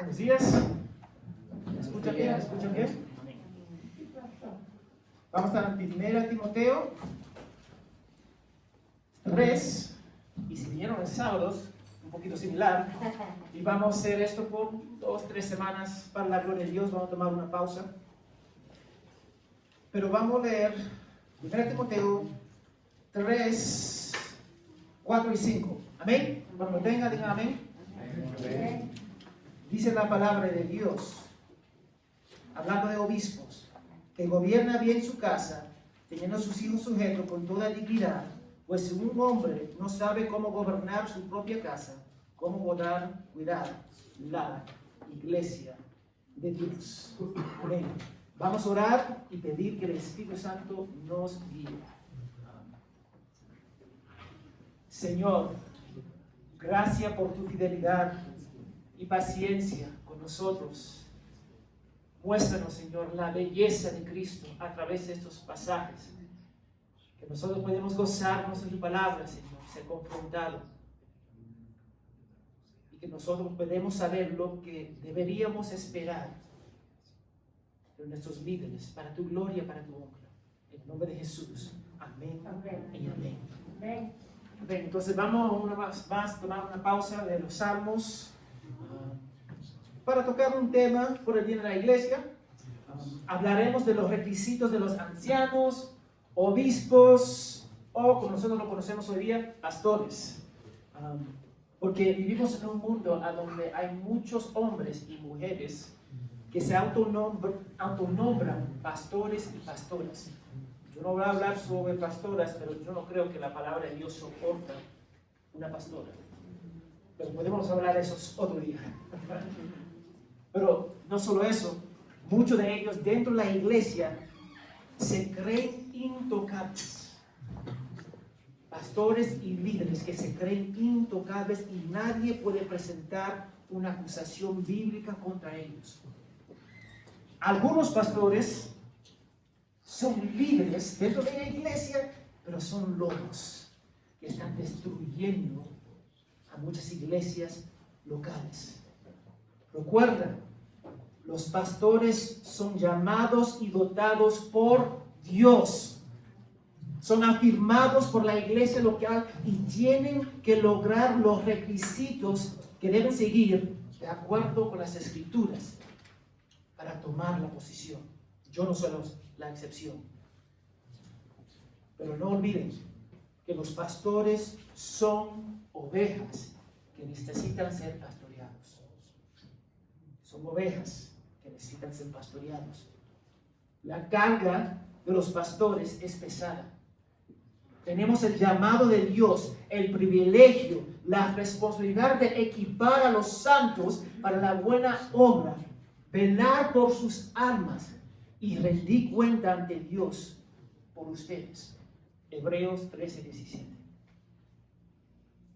Buenos días. ¿Me escuchan bien? ¿Me escuchan bien? Vamos a 1 Timoteo 3. Y si vinieron el sábado, un poquito similar. Y vamos a hacer esto por 2-3 semanas para la gloria de Dios. Vamos a tomar una pausa. Pero vamos a leer 1 Timoteo 3, 4 y 5. Amén. Cuando lo tenga, digan amén. Amén. Dice la palabra de Dios, hablando de obispos, que gobierna bien su casa, teniendo a sus hijos sujetos con toda dignidad, pues si un hombre no sabe cómo gobernar su propia casa, cómo cuidar la iglesia de Dios. Amén. Vamos a orar y pedir que el Espíritu Santo nos guíe. Señor, gracias por tu fidelidad y paciencia con nosotros. Muéstranos, Señor, la belleza de Cristo a través de estos pasajes. Que nosotros podemos gozarnos en tu palabra, Señor, ser confrontados. Y que nosotros podemos saber lo que deberíamos esperar de nuestros líderes, para tu gloria, para tu honra. En el nombre de Jesús. Amén. Amén. Y amén. Amén. Bien, entonces vamos una más a tomar una pausa de los salmos para tocar un tema por el bien de la iglesia. Hablaremos de los requisitos de los ancianos, obispos o, como nosotros lo conocemos hoy día, pastores. Porque vivimos en un mundo a donde hay muchos hombres y mujeres que se autonombran pastores y pastoras. Yo no voy a hablar sobre pastoras, pero yo no creo que la palabra de Dios soporta una pastora. Pero podemos hablar de eso otro día. Pero no solo eso, muchos de ellos dentro de la iglesia se creen intocables. Pastores y líderes que se creen intocables y nadie puede presentar una acusación bíblica contra ellos. Algunos pastores son líderes dentro de la iglesia, pero son lobos que están destruyendo a muchas iglesias locales. Recuerda, los pastores son llamados y dotados por Dios. Son afirmados por la iglesia local y tienen que lograr los requisitos que deben seguir de acuerdo con las escrituras para tomar la posición. Yo no soy la excepción. Pero no olviden que los pastores son ovejas que necesitan ser pastoreados. Son ovejas que necesitan ser pastoreados. La carga de los pastores es pesada. Tenemos el llamado de Dios, el privilegio, la responsabilidad de equipar a los santos para la buena obra, velar por sus almas y rendir cuenta ante Dios por ustedes. Hebreos 13:17.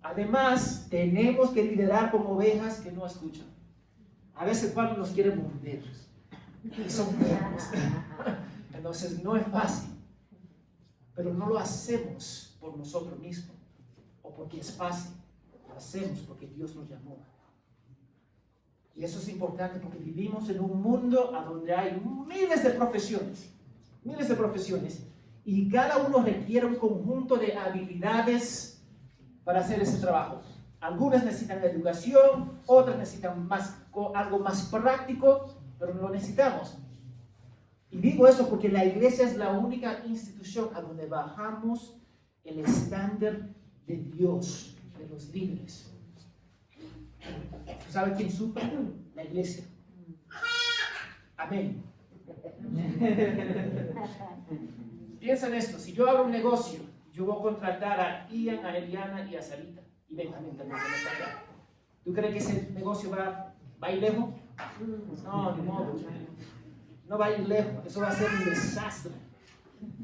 Además, tenemos que liderar como ovejas que no escuchan. A veces Pablo nos quiere morder y son buenos. Entonces no es fácil, pero no lo hacemos por nosotros mismos o porque es fácil. Lo hacemos porque Dios nos llamó. Y eso es importante porque vivimos en un mundo a donde hay miles de profesiones, y cada uno requiere un conjunto de habilidades para hacer ese trabajo. Algunas necesitan educación, otras necesitan algo más práctico, pero lo necesitamos. Y digo eso porque la iglesia es la única institución a donde bajamos el estándar de Dios, de los líderes. ¿Sabe quién sufre? La iglesia. Amén. Piensa en esto. Si yo abro un negocio, yo voy a contratar a Ian, a Eliana y a Sarita. Y Benjamín también está acá. ¿Tú crees que ese negocio va a ir lejos? No, ni modo. No va a ir lejos. Eso va a ser un desastre.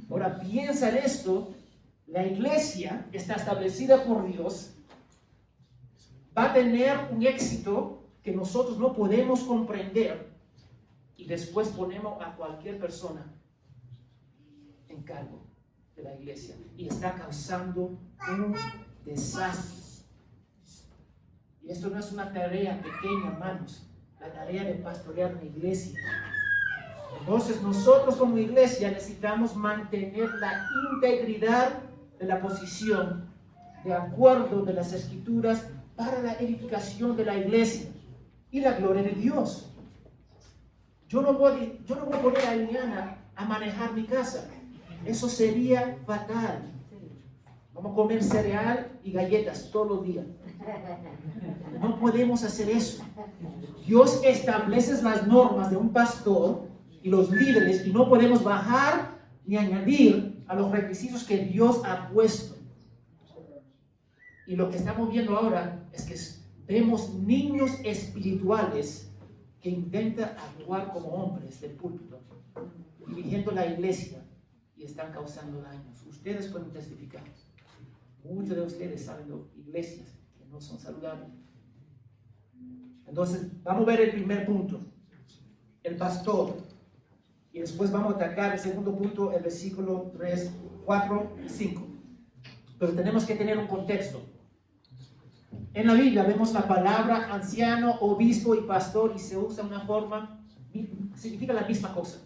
Ahora piensa en esto. La iglesia está establecida por Dios. Va a tener un éxito que nosotros no podemos comprender y después ponemos a cualquier persona en cargo de la iglesia y está causando un desastre. Y esto no es una tarea pequeña, hermanos. La tarea de pastorear una iglesia. Entonces nosotros como iglesia necesitamos mantener la integridad de la posición de acuerdo de las Escrituras para la edificación de la iglesia y la gloria de Dios. Yo no voy a poner a Eliana a manejar mi casa. Eso sería fatal. Vamos a comer cereal y galletas todos los días. No podemos hacer eso. Dios establece las normas de un pastor y los líderes y no podemos bajar ni añadir a los requisitos que Dios ha puesto. Y lo que estamos viendo ahora es que vemos niños espirituales que intentan actuar como hombres del púlpito, dirigiendo la iglesia y están causando daños. Ustedes pueden testificar. Muchos de ustedes saben de iglesias que no son saludables. Entonces, vamos a ver el primer punto, el pastor. Y después vamos a atacar el segundo punto, el versículo 3, 4 y 5. Pero tenemos que tener un contexto. En la Biblia vemos la palabra anciano, obispo y pastor y se usa una forma, significa la misma cosa.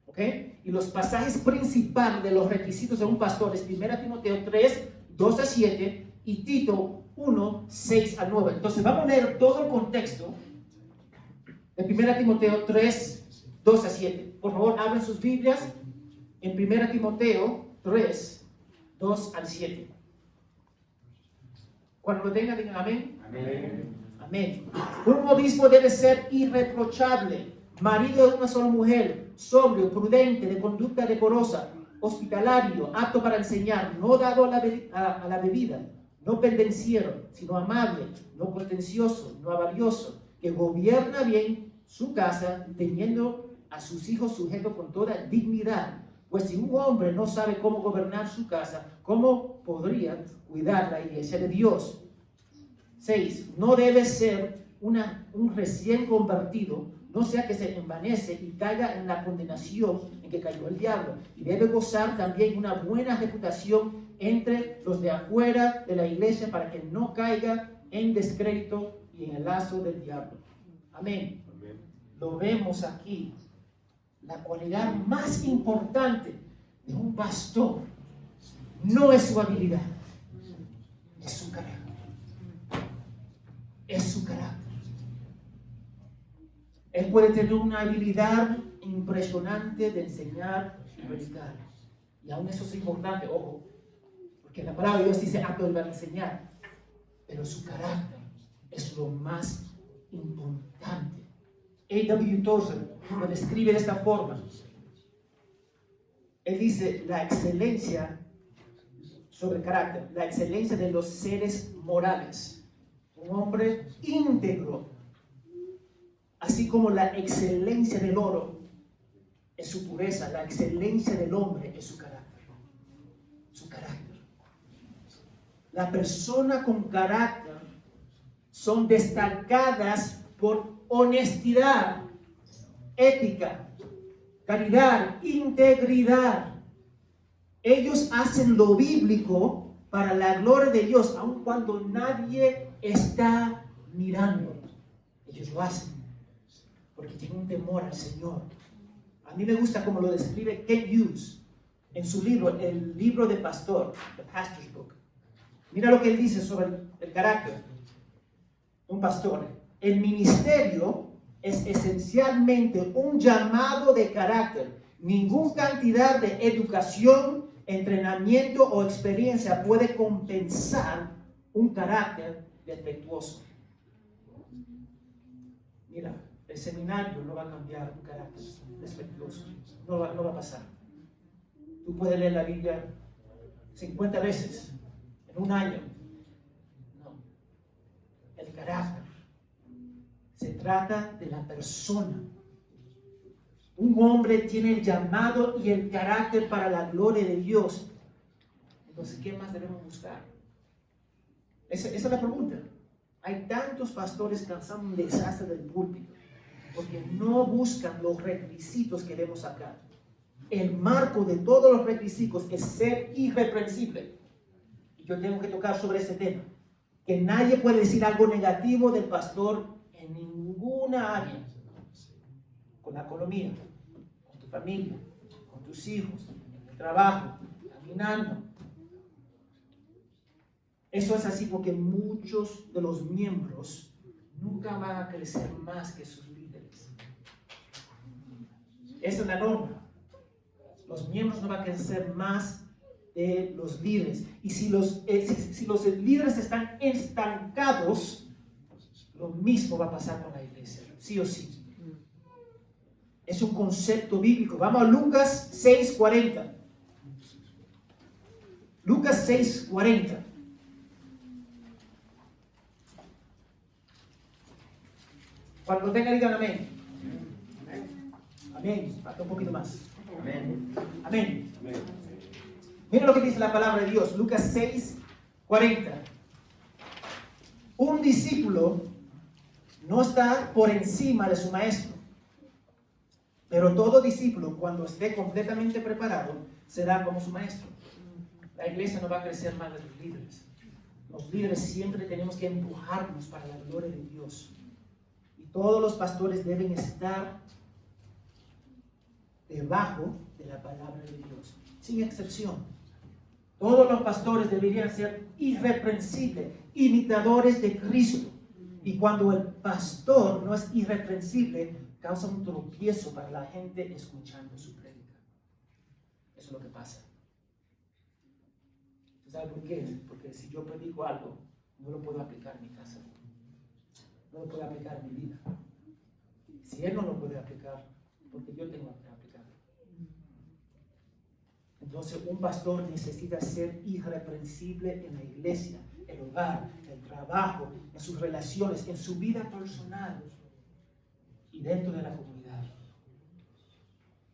¿Ok? Y los pasajes principales de los requisitos de un pastor es 1 Timoteo 3, 2 a 7 y Tito 1, 6 a 9. Entonces vamos a leer todo el contexto de 1 Timoteo 3, 2 a 7. Por favor, abren sus Biblias en 1 Timoteo 3, 2 al 7. Cuando lo tengan, digan amén. Amén. Amén. Un obispo debe ser irreprochable, marido de una sola mujer, sobrio, prudente, de conducta decorosa, hospitalario, apto para enseñar, no dado a la bebida, no pendenciero, sino amable, no contencioso, no avaricioso, que gobierna bien su casa, teniendo a sus hijos sujetos con toda dignidad. Pues si un hombre no sabe cómo gobernar su casa, ¿cómo podría cuidar la iglesia de Dios? 6. No debe ser un recién convertido, no sea que se envanece y caiga en la condenación en que cayó el diablo. Y debe gozar también una buena reputación entre los de afuera de la iglesia para que no caiga en descrédito y en el lazo del diablo. Amén. Amén. Lo vemos aquí. La cualidad más importante de un pastor no es su habilidad, es su carácter. Es su carácter. Él puede tener una habilidad impresionante de enseñar y predicar. Y aún eso es importante, ojo, porque la palabra de Dios dice apto para enseñar. Pero su carácter es lo más importante. A.W. Tozer lo describe de esta forma. Él dice la excelencia sobre carácter, la excelencia de los seres morales. Un hombre íntegro, así como la excelencia del oro es su pureza, la excelencia del hombre es su carácter. Su carácter. La persona con carácter son destacadas por honestidad, ética, caridad, integridad. Ellos hacen lo bíblico para la gloria de Dios, aun cuando nadie está mirando. Ellos lo hacen porque tienen un temor al Señor. A mí me gusta como lo describe Kent Hughes en su libro, el libro de pastor, The Pastor's Book. Mira lo que él dice sobre el carácter de un pastor. El ministerio es esencialmente un llamado de carácter. Ninguna cantidad de educación, entrenamiento o experiencia puede compensar un carácter defectuoso. Mira, el seminario no va a cambiar un carácter defectuoso. No va a pasar. Tú puedes leer la Biblia 50 veces en un año. No. El carácter. Se trata de la persona. Un hombre tiene el llamado y el carácter para la gloria de Dios. Entonces, ¿qué más debemos buscar? Esa es la pregunta. Hay tantos pastores causando un desastre del púlpito porque no buscan los requisitos que debemos sacar. El marco de todos los requisitos es ser irreprensible. Y yo tengo que tocar sobre ese tema. Que nadie puede decir algo negativo del pastor en ninguna área. con la economía, con tu familia, con tus hijos, en el trabajo, caminando. Eso es así porque muchos de los miembros nunca van a crecer más que sus líderes. Esa es la norma. Los miembros no van a crecer más de los líderes. Y si los líderes están estancados, lo mismo va a pasar con la iglesia, sí o sí. Es un concepto bíblico. Vamos a Lucas 6:40. Lucas 6:40. Cuando lo tengan, digan amén. Amén. Falta un poquito más. Amén. Amén. Mira lo que dice la palabra de Dios. Lucas 6:40. Un discípulo no está por encima de su maestro, pero todo discípulo, cuando esté completamente preparado, será como su maestro. La iglesia no va a crecer más de los líderes. Los líderes siempre tenemos que empujarnos para la gloria de Dios. Y todos los pastores deben estar debajo de la palabra de Dios, sin excepción. Todos los pastores deberían ser irreprensibles, imitadores de Cristo. Y cuando el pastor no es irreprensible, causa un tropiezo para la gente escuchando su prédica. Eso es lo que pasa. ¿Sabes por qué? Porque si yo predico algo, no lo puedo aplicar en mi casa. No lo puedo aplicar en mi vida. Si él no lo puede aplicar, porque yo tengo que aplicarlo. Entonces, un pastor necesita ser irreprensible en la iglesia, en el hogar, en el trabajo, en sus relaciones, en su vida personal y dentro de la comunidad.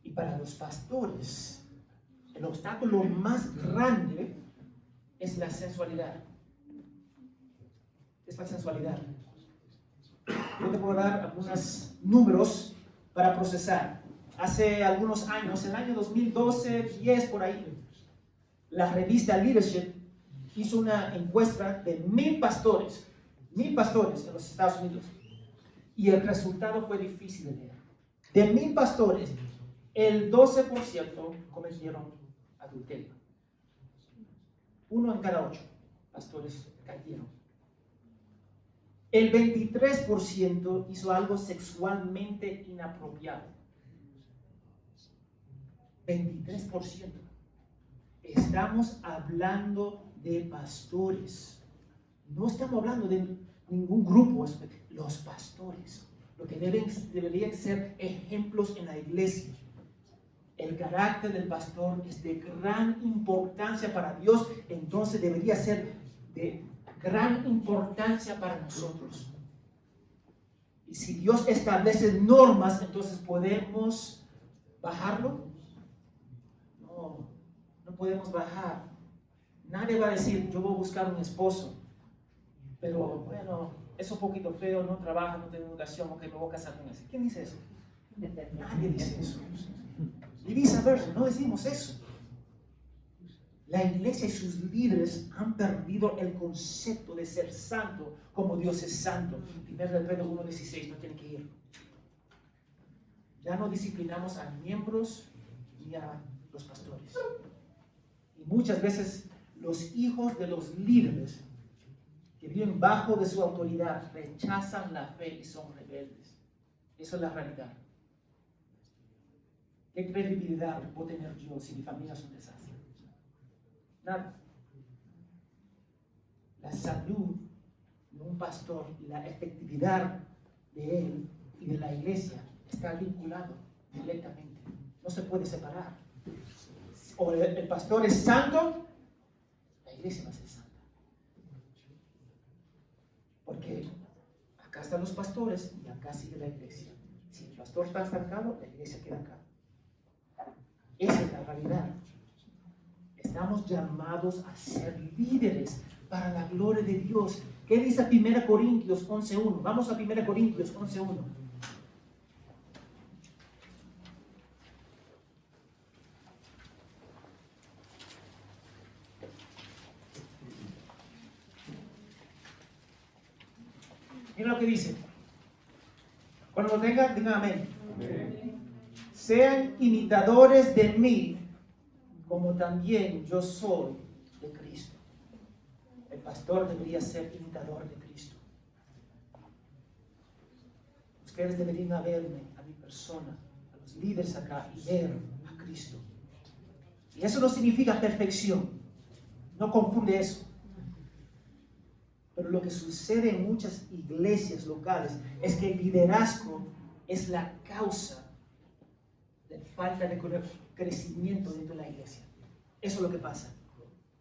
Y para los pastores, el obstáculo más grande es la sensualidad. Es la sensualidad. Yo te puedo dar algunos números para procesar. Hace algunos años, en el año 2012, 10 por ahí, la revista Leadership hizo una encuesta de 1,000 pastores en los Estados Unidos. Y el resultado fue difícil de leer. De 1,000 pastores, el 12% cometieron adulterio. 1 en cada 8 pastores cayeron. El 23% hizo algo sexualmente inapropiado. 23%. Estamos hablando de pastores. No estamos hablando de ningún grupo, los pastores. Lo que deberían ser ejemplos en la iglesia. El carácter del pastor es de gran importancia para Dios, entonces debería ser de gran importancia para nosotros. Y si Dios establece normas, entonces ¿podemos bajarlo? No podemos bajar. Nadie va a decir, yo voy a buscar un esposo, pero bueno, es un poquito feo, no trabaja, no tiene educación, ok, me voy a casar con ese. ¿Quién dice eso? Nadie dice eso. Y viceversa, no decimos eso. La iglesia y sus líderes han perdido el concepto de ser santo como Dios es santo. 1 Pedro 1:16, no tienen que ir. Ya no disciplinamos a miembros ni a los pastores. Y muchas veces los hijos de los líderes que viven bajo de su autoridad rechazan la fe y son rebeldes. Eso es la realidad. ¿Qué credibilidad puedo tener yo si mi familia es un desastre? Nada. La salud de un pastor y la efectividad de él y de la iglesia está vinculado directamente. No se puede separar. O el pastor es santo, la iglesia va a ser santa. Porque acá están los pastores y acá sigue la iglesia. Si el pastor está estancado, la iglesia queda acá. Esa es la realidad. Estamos llamados a ser líderes para la gloria de Dios. ¿Qué dice 1 Corintios 11:1? Vamos a 1 Corintios 11:1. Mira lo que dice. Cuando lo tengan, digan amén. Sean imitadores de mí, como también yo soy de Cristo. El pastor debería ser imitador de Cristo. Ustedes deberían verme, a mi persona, a los líderes acá, y ver a Cristo. Y eso no significa perfección. No confunde eso. Pero lo que sucede en muchas iglesias locales es que el liderazgo es la causa de falta de crecimiento dentro de la iglesia. Eso es lo que pasa.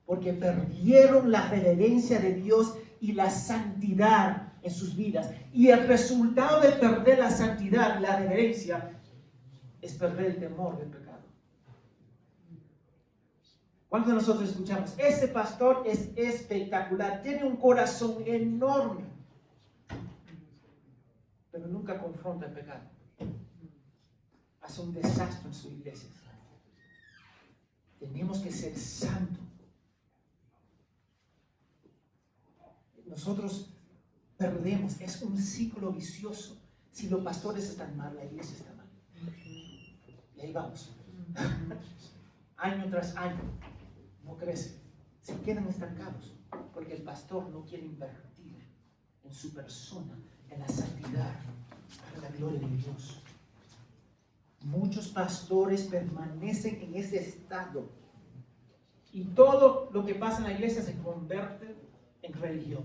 Porque perdieron la reverencia de Dios y la santidad en sus vidas. Y el resultado de perder la santidad y la reverencia es perder el temor del pecado. ¿Cuántos de nosotros escuchamos? Ese pastor es espectacular, tiene un corazón enorme, pero nunca confronta el pecado. Hace un desastre en su iglesia. Tenemos que ser santos. Nosotros perdemos, es un ciclo vicioso. Si los pastores están mal, la iglesia está mal. Y ahí vamos. Año tras año. No crecen, se quedan estancados porque el pastor no quiere invertir en su persona, en la santidad, para la gloria de Dios. Muchos pastores permanecen en ese estado y todo lo que pasa en la iglesia se convierte en religión.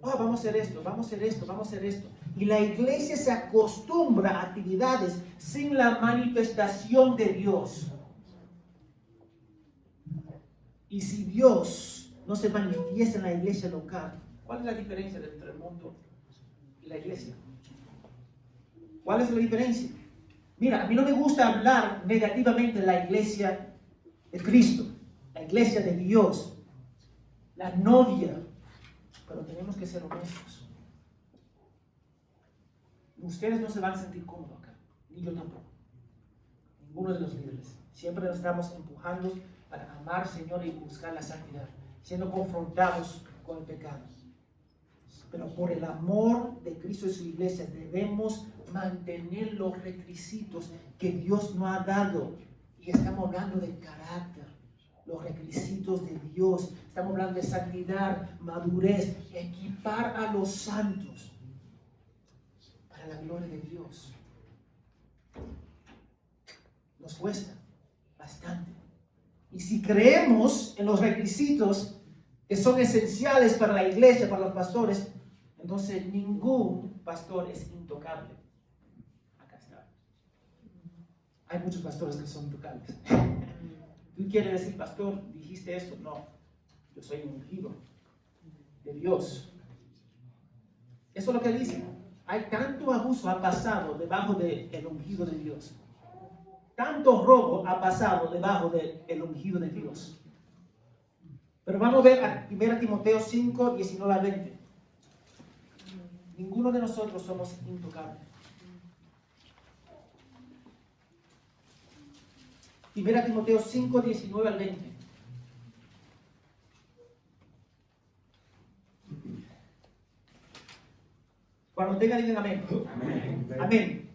Vamos a hacer esto, vamos a hacer esto, vamos a hacer esto. Y la iglesia se acostumbra a actividades sin la manifestación de Dios. Y si Dios no se manifiesta en la iglesia local, ¿cuál es la diferencia entre el mundo y la iglesia? ¿Cuál es la diferencia? Mira, a mí no me gusta hablar negativamente de la iglesia de Cristo, la iglesia de Dios, la novia, pero tenemos que ser honestos. Ustedes no se van a sentir cómodos acá, ni yo tampoco, ninguno de los líderes. Siempre nos estamos empujando para amar al Señor y buscar la santidad, siendo confrontados con el pecado. Pero por el amor de Cristo y su iglesia debemos mantener los requisitos que Dios nos ha dado. Y estamos hablando de carácter, los requisitos de Dios. Estamos hablando de santidad, madurez, equipar a los santos para la gloria de Dios. Nos cuesta bastante. Y si creemos en los requisitos que son esenciales para la iglesia, para los pastores, entonces ningún pastor es intocable. Acá está. Hay muchos pastores que son intocables. ¿Tú quieres decir, pastor, dijiste esto? No, yo soy un ungido de Dios. Eso es lo que dice. Hay tanto abuso ha pasado debajo del ungido de Dios. Tanto robo ha pasado debajo del ungido de Dios. Pero vamos a ver a 1 Timoteo 5, 19 a 20. Ninguno de nosotros somos intocables. 1 Timoteo 5, 19 al 20. Cuando tengan, digan amén. Amén. Amén.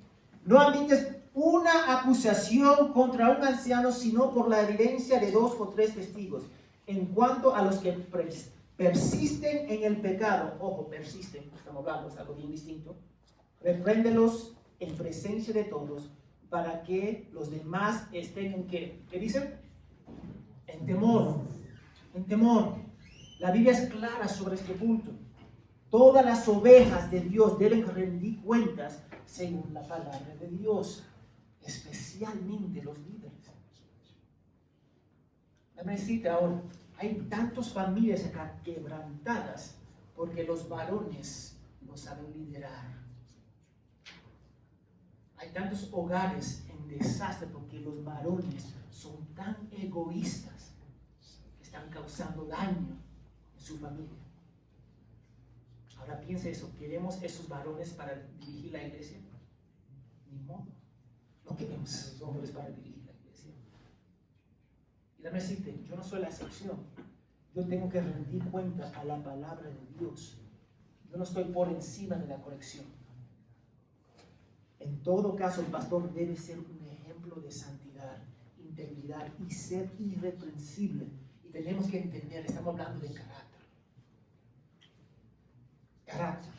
No admites una acusación contra un anciano sino por la evidencia de 2 o 3 testigos. En cuanto a los que persisten en el pecado, ojo, persisten, estamos hablando, es algo bien distinto, repréndelos en presencia de todos para que los demás estén en ¿qué? ¿Qué dicen? En temor, en temor. La Biblia es clara sobre este punto. Todas las ovejas de Dios deben rendir cuentas según la palabra de Dios, especialmente los líderes. Déjame decirte ahora, hay tantas familias acá quebrantadas porque los varones no saben liderar. Hay tantos hogares en desastre porque los varones son tan egoístas que están causando daño en su familia. Ahora piensa eso, ¿queremos esos varones para dirigir la iglesia? Ni modo. No queremos esos hombres para dirigir la iglesia. Y déjame decirte, yo no soy la excepción. Yo tengo que rendir cuenta a la palabra de Dios. Yo no estoy por encima de la corrección. En En todo caso, el pastor debe ser un ejemplo de santidad, integridad y ser irreprensible. Y tenemos que entender, estamos hablando de carácter. Carácter.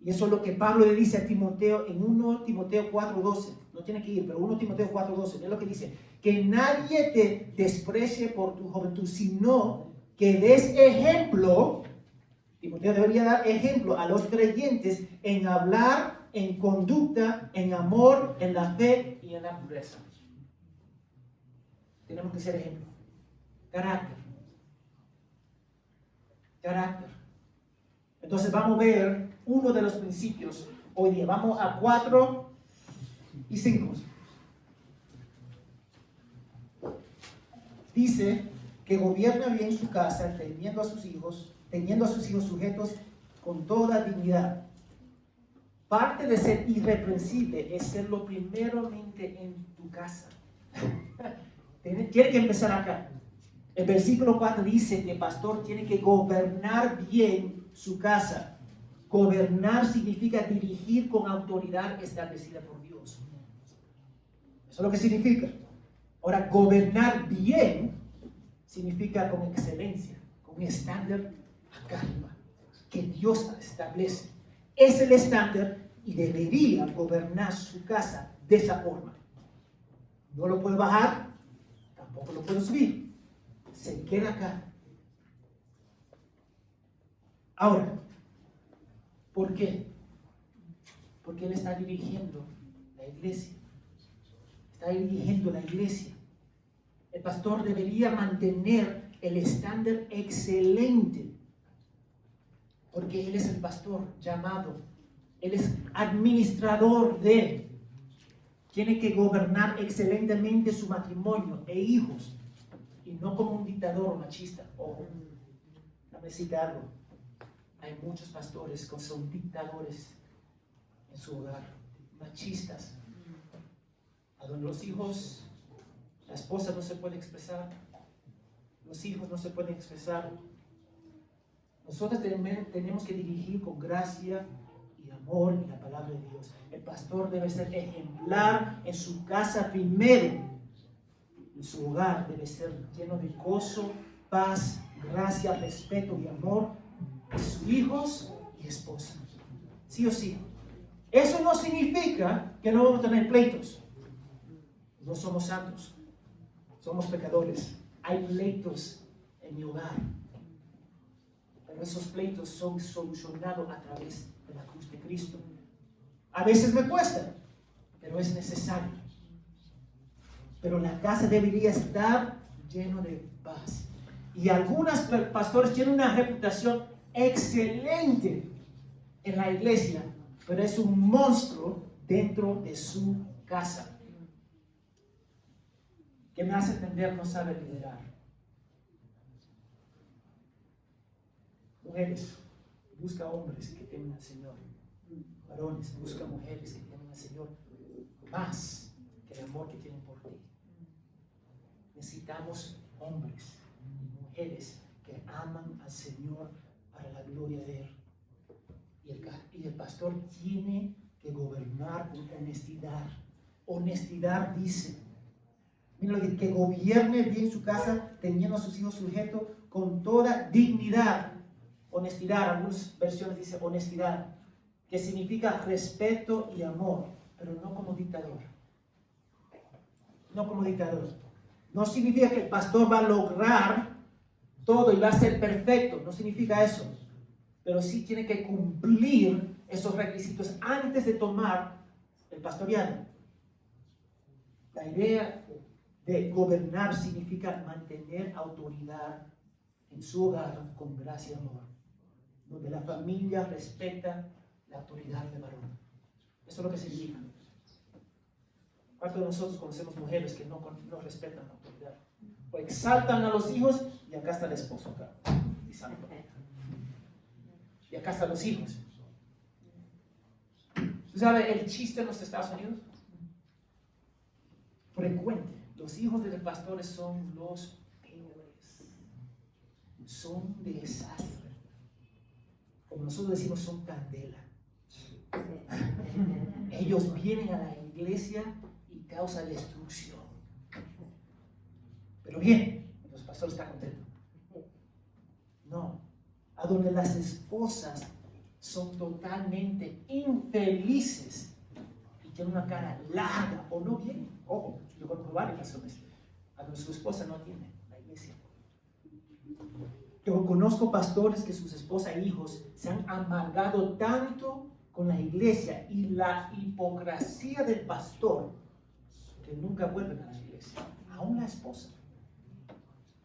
Y eso es lo que Pablo le dice a Timoteo en 1 Timoteo 4:12. No tiene que ir, pero 1 Timoteo 4:12. Es lo que dice. Que nadie te desprecie por tu juventud, sino que des ejemplo. Timoteo debería dar ejemplo a los creyentes en hablar, en conducta, en amor, en la fe y en la pureza. Tenemos que ser ejemplo. Carácter. Carácter. Entonces vamos a ver uno de los principios hoy día. Vamos a 4 y 5. Dice que gobierna bien su casa, teniendo a sus hijos sujetos con toda dignidad. Parte de ser irreprensible es serlo primeramente en tu casa. Tiene que empezar acá. El versículo 4 dice que el pastor tiene que gobernar bien su casa. Gobernar significa dirigir con autoridad establecida por Dios. Eso es lo que significa. Ahora, gobernar bien significa con excelencia, con un estándar acá arriba, que Dios establece. Es el estándar y debería gobernar su casa de esa forma. No lo puede bajar, tampoco lo puede subir. Se queda acá. Ahora, ¿por qué? Porque Él está dirigiendo la iglesia. Está dirigiendo la iglesia. El pastor debería mantener el estándar excelente. Porque Él es el pastor llamado. Él es administrador de. Tiene que gobernar excelentemente su matrimonio e hijos. Y no como un dictador machista. Ojo, déjame decirte algo. Hay muchos pastores que son dictadores en su hogar, machistas, a donde los hijos, la esposa no se puede expresar, los hijos no se pueden expresar. Nosotros tenemos que dirigir con gracia y amor en la palabra de Dios. El pastor debe ser ejemplar en su casa primero. En su hogar debe ser lleno de gozo, paz, gracia, respeto y amor de sus hijos y esposa. Sí o sí. Eso no significa que no vamos a tener pleitos. No somos santos. Somos pecadores. Hay pleitos en mi hogar. Pero esos pleitos son solucionados a través de la cruz de Cristo. A veces me cuesta, pero es necesario. Pero la casa debería estar llena de paz. Y algunos pastores tienen una reputación excelente en la iglesia, pero es un monstruo dentro de su casa. Que me hace entender, no sabe liderar. Mujeres, busca hombres que temen al Señor. Varones, busca mujeres que temen al Señor más que el amor que tienen por ti. Necesitamos hombres y mujeres que aman al Señor para la gloria de Él. Y el pastor tiene que gobernar con honestidad. Honestidad dice, mira, que gobierne bien su casa, teniendo a sus hijos sujetos con toda dignidad. Honestidad, algunas versiones dicen honestidad, que significa respeto y amor, pero no como dictador. No como dictador. No significa que el pastor va a lograr todo y va a ser perfecto. No significa eso. Pero sí tiene que cumplir esos requisitos antes de tomar el pastoreado. La idea de gobernar significa mantener autoridad en su hogar con gracia y amor, donde la familia respeta la autoridad del varón. Eso es lo que significa. ¿Cuántos de nosotros conocemos mujeres que no respetan la autoridad? O exaltan a los hijos y acá está el esposo acá. Y acá están los hijos. ¿Tú sabes el chiste en los Estados Unidos? Frecuente. Los hijos de los pastores son los peores. Son de desastre. Como nosotros decimos, son candela. Ellos vienen a la iglesia y causan destrucción. Pero bien, los pastores están contentos. No, a donde las esposas son totalmente infelices y tienen una cara larga o no vienen. Ojo, yo conozco varias personas a donde su esposa no tiene la iglesia. Yo conozco pastores que sus esposas e hijos se han amargado tanto con la iglesia y la hipocresía del pastor que nunca vuelven a la iglesia, aún la esposa.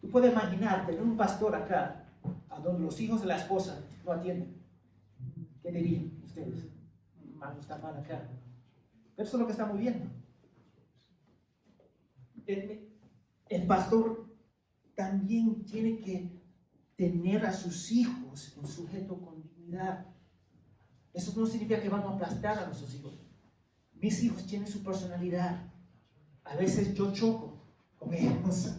Tú puedes imaginar tener un pastor acá a donde los hijos de la esposa no atienden. ¿Qué dirían ustedes? Algo está mal acá. Pero eso es lo que estamos viendo. El pastor también tiene que tener a sus hijos en sujeto con dignidad. Eso no significa que vamos a aplastar a nuestros hijos. Mis hijos tienen su personalidad. A veces yo choco con ellos,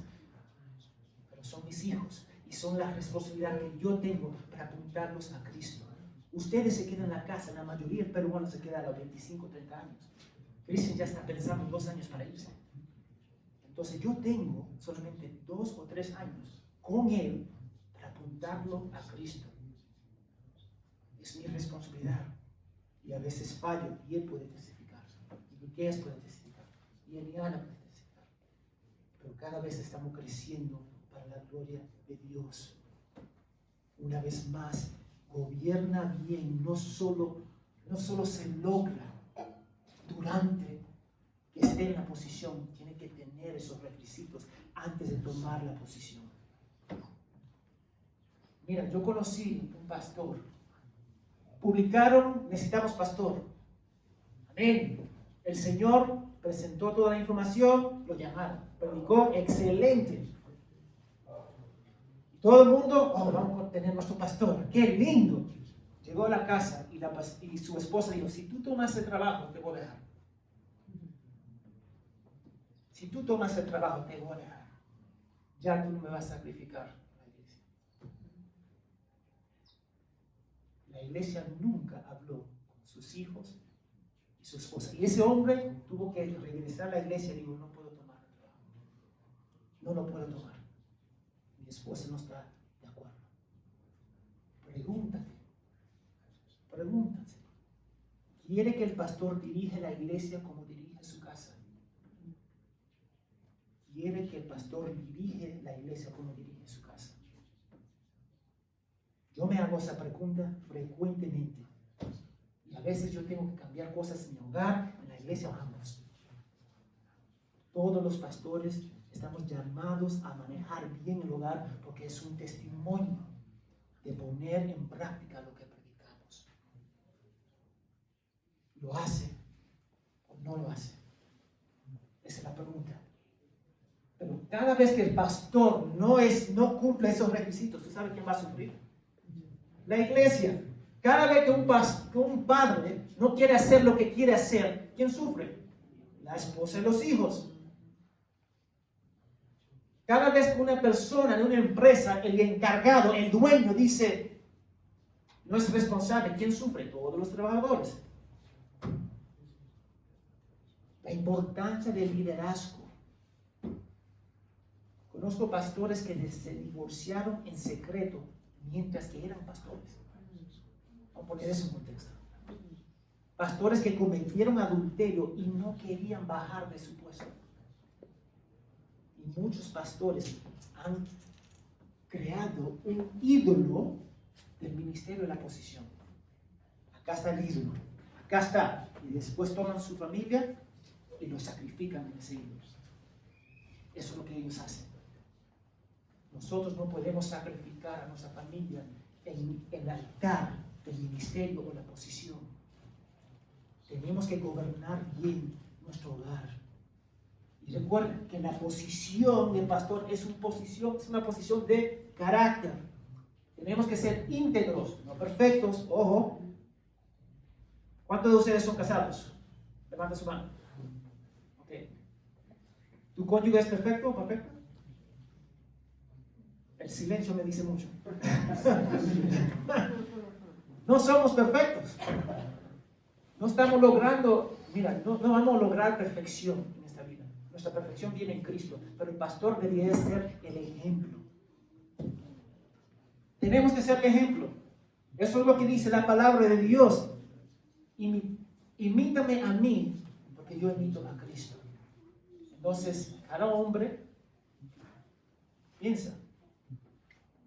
pero son mis hijos y son la responsabilidad que yo tengo para apuntarlos a Cristo. Ustedes se quedan en la casa, la mayoría del peruano se queda a los 25, 30 años. Cristian ya está pensando en 2 años para irse. Entonces yo tengo solamente 2 o 3 años con él para apuntarlo a Cristo. Es mi responsabilidad. Y a veces fallo y él puede testificar. Y Miqueas puede testificar. Y Eliana puede testificar. Pero cada vez estamos creciendo para la gloria de Dios. Una vez más, gobierna bien. No solo se logra durante que esté en la posición. Tiene que tener esos requisitos antes de tomar la posición. Mira, yo conocí un pastor. Publicaron, necesitamos pastor. Amén. El Señor presentó toda la información, lo llamaron. Predicó excelente. Todo el mundo, vamos a tener nuestro pastor. ¡Qué lindo! Llegó a la casa y su esposa dijo, si tú tomas el trabajo, te voy a dejar. Si tú tomas el trabajo, te voy a dejar. Ya tú no me vas a sacrificar a la iglesia. La iglesia nunca habló con sus hijos y su esposa. Y ese hombre tuvo que regresar a la iglesia y dijo, no puedo tomar el trabajo. No lo puedo tomar. Mi esposa no está de acuerdo. Pregúntate. ¿Quiere que el pastor dirija la iglesia como dirige su casa? ¿Quiere que el pastor dirige la iglesia como dirige su casa? Yo me hago esa pregunta frecuentemente. Y a veces yo tengo que cambiar cosas en mi hogar, en la iglesia, vamos. Todos los pastores estamos llamados a manejar bien el hogar porque es un testimonio de poner en práctica lo que predicamos. ¿Lo hace o no lo hace? Esa es la pregunta. Pero cada vez que el pastor no cumple esos requisitos, ¿tú sabes quién va a sufrir? La iglesia. Cada vez que un padre no quiere hacer lo que quiere hacer, ¿quién sufre? La esposa y los hijos. Cada vez que una persona de una empresa, el encargado, el dueño, dice, no es responsable, ¿quién sufre? Todos los trabajadores. La importancia del liderazgo. Conozco pastores que se divorciaron en secreto mientras que eran pastores. Vamos a poner eso en contexto. Pastores que cometieron adulterio y no querían bajar de su puesto. Y muchos pastores han creado un ídolo del ministerio de la posición. Acá está el ídolo. Acá está. Y después toman su familia y lo sacrifican en ese ídolo. Eso es lo que ellos hacen. Nosotros no podemos sacrificar a nuestra familia en el altar del ministerio o la posición. Tenemos que gobernar bien nuestro hogar. Y recuerden que la posición del pastor es una posición de carácter. Tenemos que ser íntegros, no perfectos, ojo. ¿Cuántos de ustedes son casados? Levanta su mano. Okay. ¿Tu cónyuge es perfecto o perfecta? El silencio me dice mucho. No somos perfectos. No estamos logrando, mira, no vamos a lograr perfección en esta vida. Nuestra perfección viene en Cristo, pero el pastor debería ser el ejemplo. Tenemos que ser el ejemplo. Eso es lo que dice la palabra de Dios. Imítame a mí, porque yo imito a Cristo. Entonces, cada hombre piensa,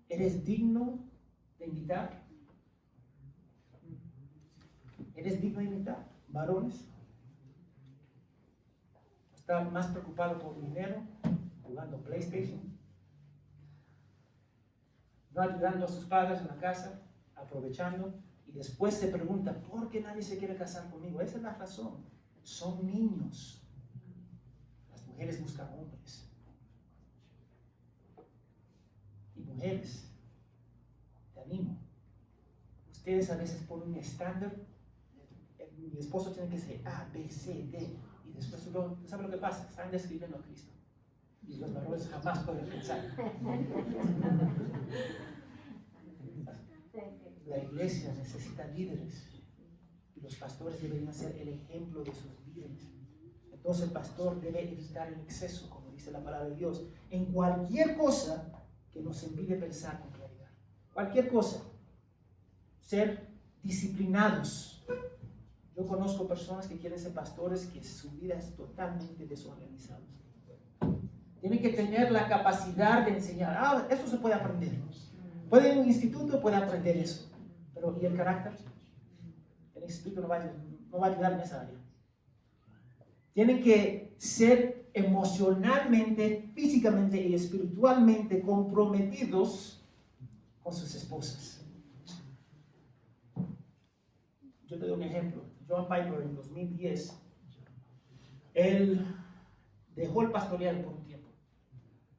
¿eres digno de imitar? ¿Eres digno de imitar? Varones. ¿Está más preocupado por dinero, jugando PlayStation? ¿No ayudando a sus padres en la casa, aprovechando? Y después se pregunta, ¿por qué nadie se quiere casar conmigo? Esa es la razón. Son niños. Las mujeres buscan hombres. Y mujeres, te animo. Ustedes a veces ponen un estándar. Mi esposo tiene que ser A, B, C, D. Y después tú sabes lo que pasa. Están describiendo a Cristo. Y los varones jamás pueden pensar. La iglesia necesita líderes. Y los pastores deberían ser el ejemplo de sus líderes. Entonces el pastor debe evitar el exceso, como dice la palabra de Dios, en cualquier cosa que nos impide pensar con claridad. Cualquier cosa. Ser disciplinados. Yo conozco personas que quieren ser pastores que su vida es totalmente desorganizada. Tienen que tener la capacidad de enseñar. Eso se puede aprender. Puede ir a un instituto, puede aprender eso. Pero ¿y el carácter? El instituto no va a ayudar en esa área. Tienen que ser emocionalmente, físicamente y espiritualmente comprometidos con sus esposas. Yo te doy un ejemplo. John Piper en 2010, él dejó el pastorear por un tiempo,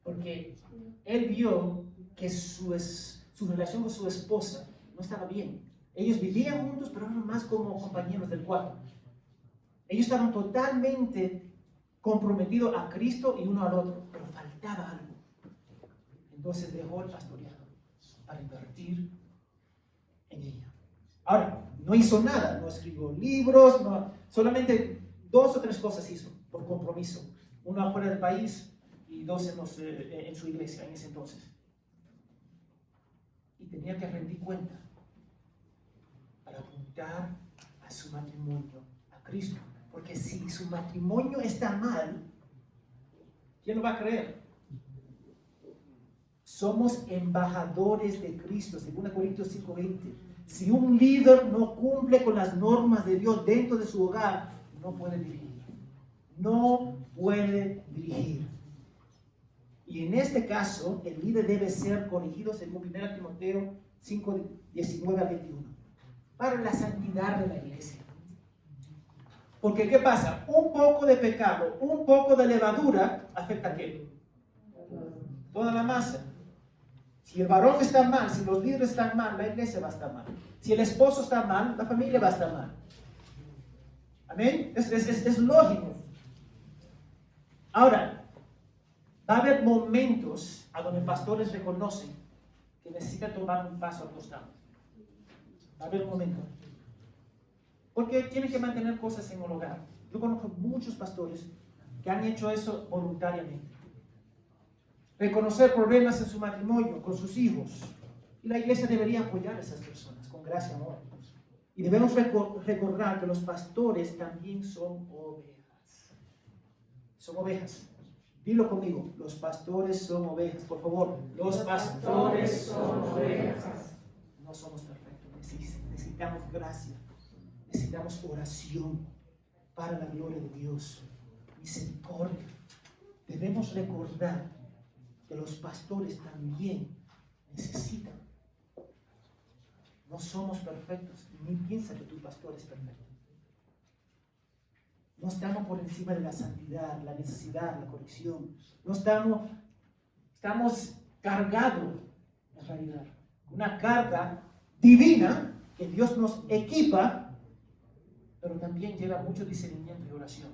porque él vio que su relación con su esposa no estaba bien. Ellos vivían juntos, pero eran más como compañeros del cuarto. Ellos estaban totalmente comprometidos a Cristo y uno al otro, pero faltaba algo. Entonces dejó el pastoreado para invertir en ella. Ahora, no hizo nada, no escribió libros, solamente 2 o 3 cosas hizo por compromiso. Uno afuera del país y 2 en su iglesia en ese entonces. Y tenía que rendir cuenta para apuntar a su matrimonio, a Cristo. Porque si su matrimonio está mal, ¿quién lo va a creer? Somos embajadores de Cristo, 2 Corintios 5:20. Si un líder no cumple con las normas de Dios dentro de su hogar, no puede dirigir. No puede dirigir. Y en este caso, el líder debe ser corregido según 1 Timoteo 5:19-21, para la santidad de la iglesia. Porque ¿qué pasa? Un poco de pecado, un poco de levadura afecta a ¿qué? Toda la masa. Si el varón está mal, si los líderes están mal, la iglesia va a estar mal. Si el esposo está mal, la familia va a estar mal. Amén. Es lógico. Ahora, va a haber momentos a donde pastores reconocen que necesitan tomar un paso al costado. Va a haber un momento. Porque tienen que mantener cosas en el hogar. Yo conozco muchos pastores que han hecho eso voluntariamente. Reconocer problemas en su matrimonio, con sus hijos. Y la iglesia debería apoyar a esas personas con gracia y amor. Y debemos recordar que los pastores también son ovejas. Son ovejas. Dilo conmigo, los pastores son ovejas, por favor. Los pastores son ovejas. No somos perfectos, necesitamos gracia, necesitamos oración para la gloria de Dios, misericordia. Debemos recordar que los pastores también necesitan. No somos perfectos, ni piensa que tu pastor es perfecto. No estamos por encima de la santidad, la necesidad, la corrección. No estamos cargados, en realidad, una carga divina que Dios nos equipa, pero también lleva mucho discernimiento y oración.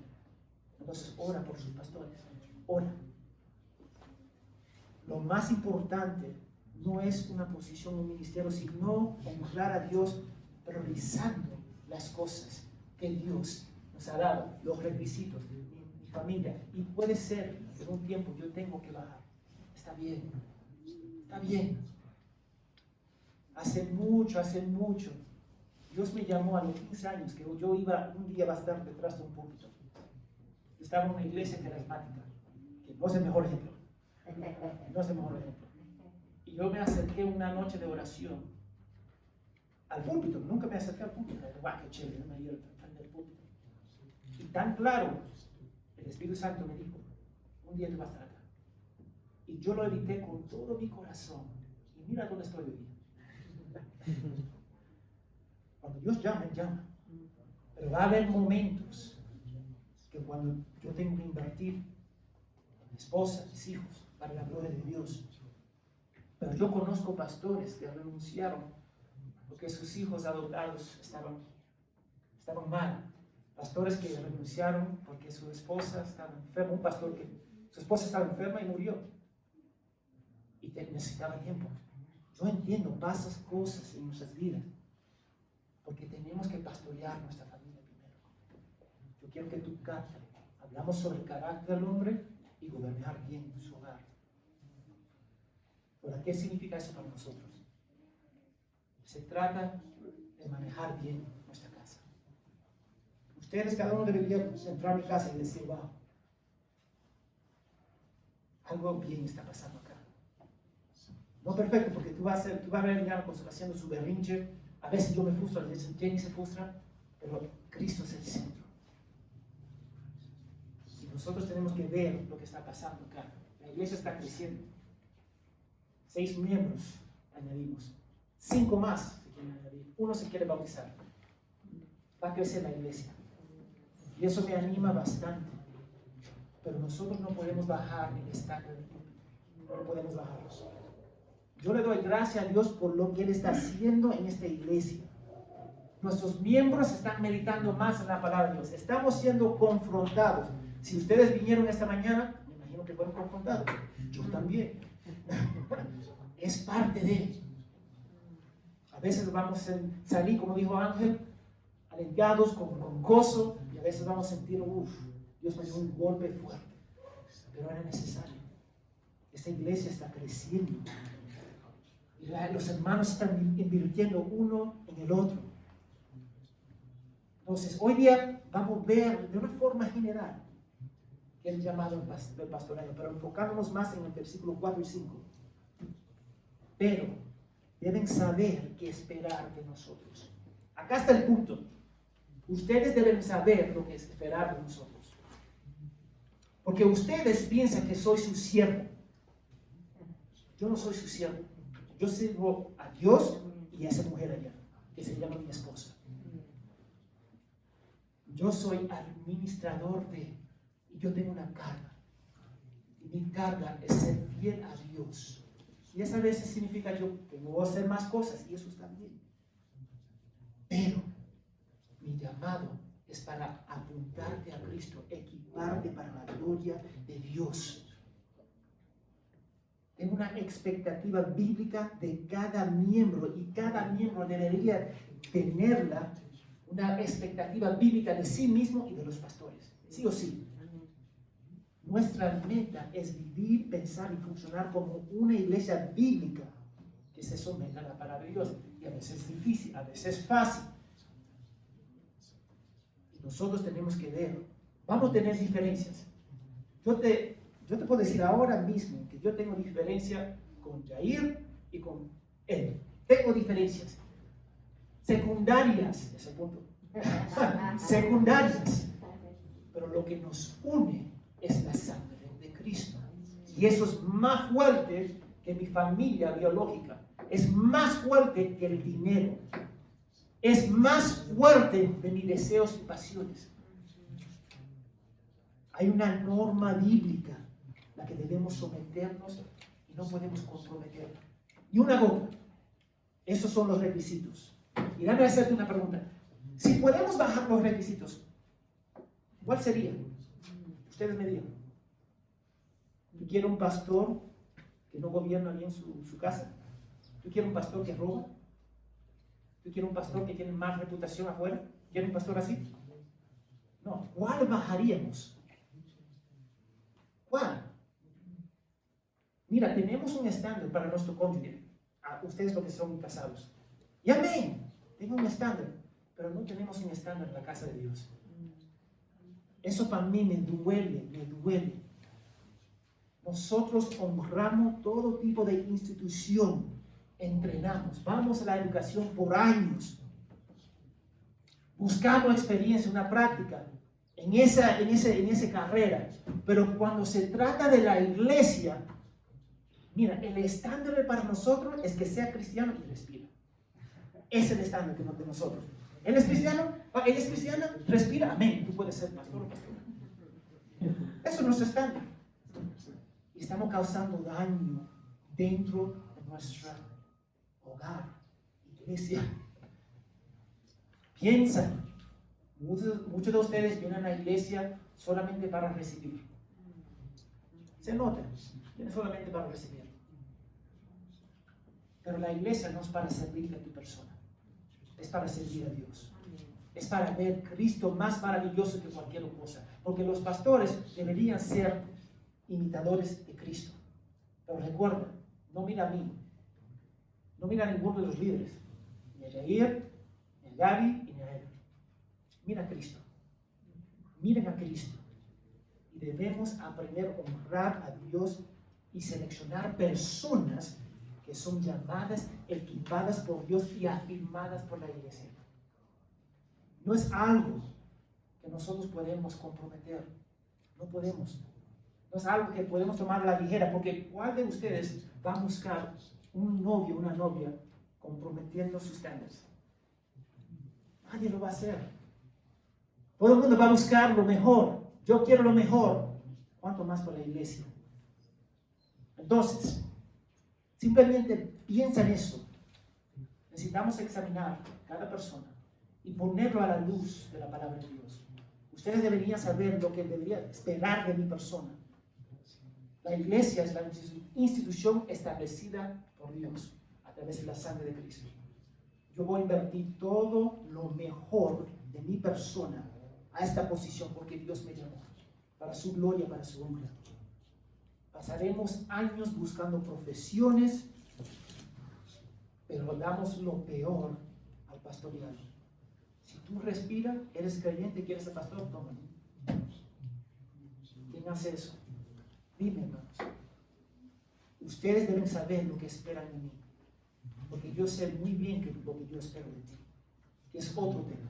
Entonces, ora por sus pastores, ora. Lo más importante no es una posición, un ministerio, sino honrar a Dios priorizando las cosas que Dios nos ha dado, los requisitos de mi familia. Y puede ser que en un tiempo yo tengo que bajar. Está bien, está bien. Hace mucho, Dios me llamó a los 15 años, que yo iba un día a estar detrás de un púlpito. Estaba en una iglesia carismática, que no es el mejor ejemplo. No es el mejor ejemplo. Y yo me acerqué una noche de oración al púlpito. Nunca me acerqué al púlpito. ¡Guau, qué chévere! No me iba al frente del púlpito. Y tan claro, el Espíritu Santo me dijo, un día tú vas a estar acá. Y yo lo evité con todo mi corazón. Y mira dónde estoy hoy. Cuando Dios llama, Él llama. Pero va a haber momentos que cuando yo tengo que invertir en mi esposa, mis hijos, para la gloria de Dios. Pero yo conozco pastores que renunciaron porque sus hijos adoptados estaban mal. Pastores que renunciaron porque su esposa estaba enferma. Un pastor que su esposa estaba enferma y murió. Y necesitaba tiempo. Yo entiendo, pasan cosas en nuestras vidas. Porque tenemos que pastorear nuestra familia primero. Yo quiero que tú captes. Hablamos sobre el carácter del hombre y gobernar bien su hogar. ¿Pero qué significa eso para nosotros? Se trata de manejar bien nuestra casa. Ustedes, cada uno debería entrar a mi casa y decir, wow, algo bien está pasando acá. No perfecto, porque tú vas a ver ya haciendo su berrinche. A veces yo me frustro, a veces Jenny se frustra, pero Cristo es el centro. Y nosotros tenemos que ver lo que está pasando acá. La iglesia está creciendo. 6 miembros añadimos. 5 más se quieren añadir. 1 se quiere bautizar. Va a crecer la iglesia. Y eso me anima bastante. Pero nosotros no podemos bajar el estándar. No podemos bajarlo. Yo le doy gracias a Dios por lo que Él está haciendo en esta iglesia. Nuestros miembros están meditando más en la palabra de Dios. Estamos siendo confrontados. Si ustedes vinieron esta mañana, me imagino que fueron confrontados. Yo también. Es parte de Él. A veces vamos a salir, como dijo Ángel, alentados, con gozo, y a veces vamos a sentir, Dios me dio un golpe fuerte. Pero era necesario. Esta iglesia está creciendo. Y los hermanos están invirtiendo uno en el otro. Entonces, hoy día vamos a ver de una forma general el llamado del pastorado, pero enfocándonos más en el versículo 4 y 5. Pero deben saber qué esperar de nosotros. Acá está el punto. Ustedes deben saber lo que es esperar de nosotros. Porque ustedes piensan que soy su siervo. Yo no soy su siervo. Yo sirvo a Dios y a esa mujer allá, que se llama mi esposa. Yo soy administrador y yo tengo una carga. Y mi carga es ser fiel a Dios. Y eso a veces significa yo que no voy a hacer más cosas, y eso está bien. Pero mi llamado es para apuntarte a Cristo, equiparte para la gloria de Dios. Tengo una expectativa bíblica de cada miembro, y cada miembro debería tenerla, una expectativa bíblica de sí mismo y de los pastores, sí o sí. Nuestra meta es vivir, pensar y funcionar como una iglesia bíblica que se someta a la palabra de Dios. Y a veces es difícil, a veces es fácil. Y nosotros tenemos que ver, vamos a tener diferencias. Yo te puedo decir ahora mismo que yo tengo diferencia con Jair y con él. Tengo diferencias secundarias, ese punto. Secundarias. Pero lo que nos une es la sangre de Cristo. Y eso es más fuerte que mi familia biológica. Es más fuerte que el dinero. Es más fuerte de mis deseos y pasiones. Hay una norma bíblica a la que debemos someternos y no podemos comprometerla. Y una gota. Esos son los requisitos. Y déjame hacerte una pregunta. Si podemos bajar los requisitos, ¿cuál sería? Ustedes me digan. ¿Tú quieres un pastor que no gobierna bien su casa? ¿Tú quieres un pastor que roba? ¿Tú quieres un pastor que tiene más reputación afuera? ¿Quieres un pastor así? ¿cuál bajaríamos? ¿Cuál? Mira, tenemos un estándar para nuestro cónyuge. Ustedes los que son casados. Y amén. Tengo un estándar. Pero no tenemos un estándar en la casa de Dios. Eso para mí me duele, me duele. Nosotros honramos todo tipo de institución. Entrenamos. Vamos a la educación por años. Buscamos experiencia, una práctica en esa carrera. Pero cuando se trata de la iglesia, mira, el estándar para nosotros es que sea cristiano y respira. Es el estándar de nosotros. Él es cristiano, ella es cristiana, respira, amén. Tú puedes ser pastor o pastora. Eso es nuestro estándar. Y estamos causando daño dentro de nuestro hogar, iglesia. Piensan, muchos de ustedes vienen a la iglesia solamente para recibir. Se nota, vienen solamente para recibir. Pero la iglesia no es para servir a tu persona, es para servir a Dios. Es para ver Cristo más maravilloso que cualquier cosa. Porque los pastores deberían ser imitadores de Cristo. Pero recuerda, no mira a mí, no mira a ninguno de los líderes, ni a Jair, ni a Gaby, ni a él. Mira a Cristo. Miren a Cristo. Y debemos aprender a honrar a Dios y seleccionar personas que son llamadas, equipadas por Dios y afirmadas por la iglesia. No es algo que nosotros podemos comprometer. No podemos. No es algo que podemos tomar a la ligera, porque ¿cuál de ustedes va a buscar un novio, una novia, comprometiendo sus estándares? Nadie lo va a hacer. Todo el mundo va a buscar lo mejor. Yo quiero lo mejor. ¿Cuánto más por la iglesia? Entonces, simplemente piensa en eso. Necesitamos examinar cada persona y ponerlo a la luz de la palabra de Dios. Ustedes deberían saber lo que debería esperar de mi persona. La iglesia es la institución establecida por Dios a través de la sangre de Cristo. Yo voy a invertir todo lo mejor de mi persona a esta posición porque Dios me llamó para su gloria, para su honra. Pasaremos años buscando profesiones, pero damos lo peor al pastoreado. Si tú respiras, eres creyente y quieres ser pastor, tómalo. ¿Quién hace eso? Dime, hermanos. Ustedes deben saber lo que esperan de mí, porque yo sé muy bien lo que yo espero de ti, que es otro tema.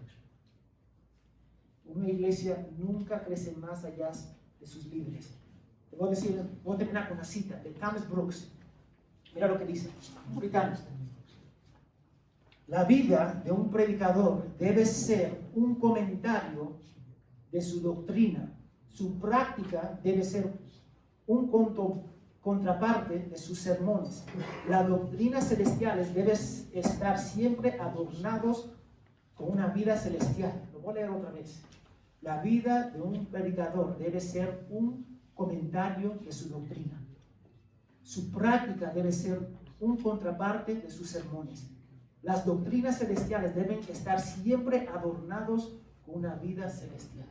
Una iglesia nunca crece más allá de sus líderes. Te voy a terminar con una cita de Thomas Brooks. Mira lo que dice. Puritano. La vida de un predicador debe ser un comentario de su doctrina. Su práctica debe ser un contraparte de sus sermones. Las doctrinas celestiales deben estar siempre adornados con una vida celestial. Lo voy a leer otra vez. La vida de un predicador debe ser un comentario de su doctrina. Su práctica debe ser un contraparte de sus sermones. Las doctrinas celestiales deben estar siempre adornados con una vida celestial.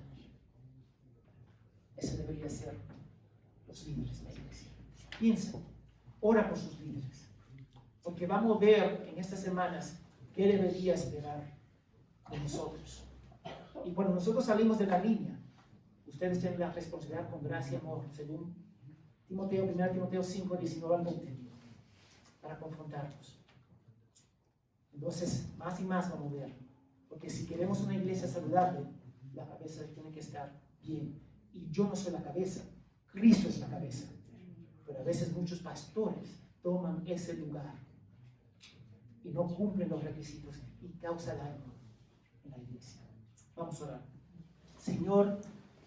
Ese debería ser los líderes de la iglesia. Piensa, ora por sus líderes. Porque vamos a ver en estas semanas qué debería esperar de nosotros. Y cuando nosotros salimos de la línea, ustedes tienen la responsabilidad con gracia y amor, según 1 Timoteo 5, 19 al 20, para confrontarnos. Entonces, más y más vamos a ver. Porque si queremos una iglesia saludable, la cabeza tiene que estar bien. Y yo no soy la cabeza, Cristo es la cabeza. Pero a veces muchos pastores toman ese lugar y no cumplen los requisitos y causa daño en la iglesia. Vamos a orar. Señor,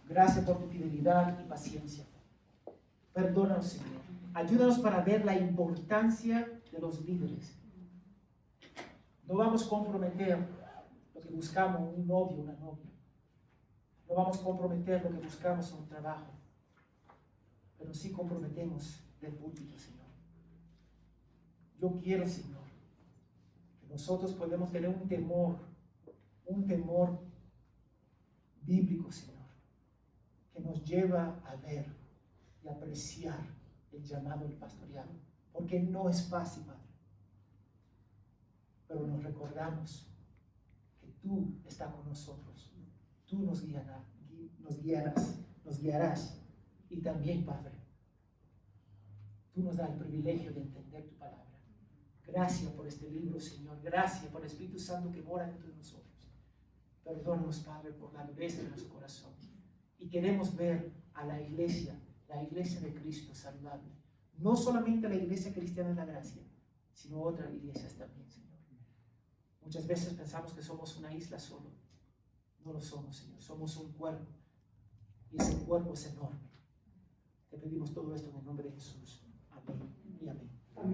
gracias por tu fidelidad y paciencia. Perdónanos, Señor. Ayúdanos para ver la importancia de los líderes. No vamos a comprometer lo que buscamos, un novio, una novia. No vamos a comprometer lo que buscamos en un trabajo. Pero sí comprometemos del púlpito, Señor. Yo quiero, Señor, que nosotros podamos tener un temor bíblico, Señor. nos lleva a ver y apreciar el llamado del pastoreado, porque no es fácil, Padre. Pero nos recordamos que tú estás con nosotros, tú nos guiarás, y también, Padre, tú nos das el privilegio de entender tu palabra. Gracias por este libro, Señor. Gracias por el Espíritu Santo que mora dentro de nosotros. Perdónanos, Padre, por la dureza de nuestro corazón. Y queremos ver a la iglesia de Cristo saludable. No solamente la iglesia cristiana de la gracia, sino otras iglesias también, Señor. Muchas veces pensamos que somos una isla solo. No lo somos, Señor. Somos un cuerpo. Y ese cuerpo es enorme. Te pedimos todo esto en el nombre de Jesús. Amén y amén.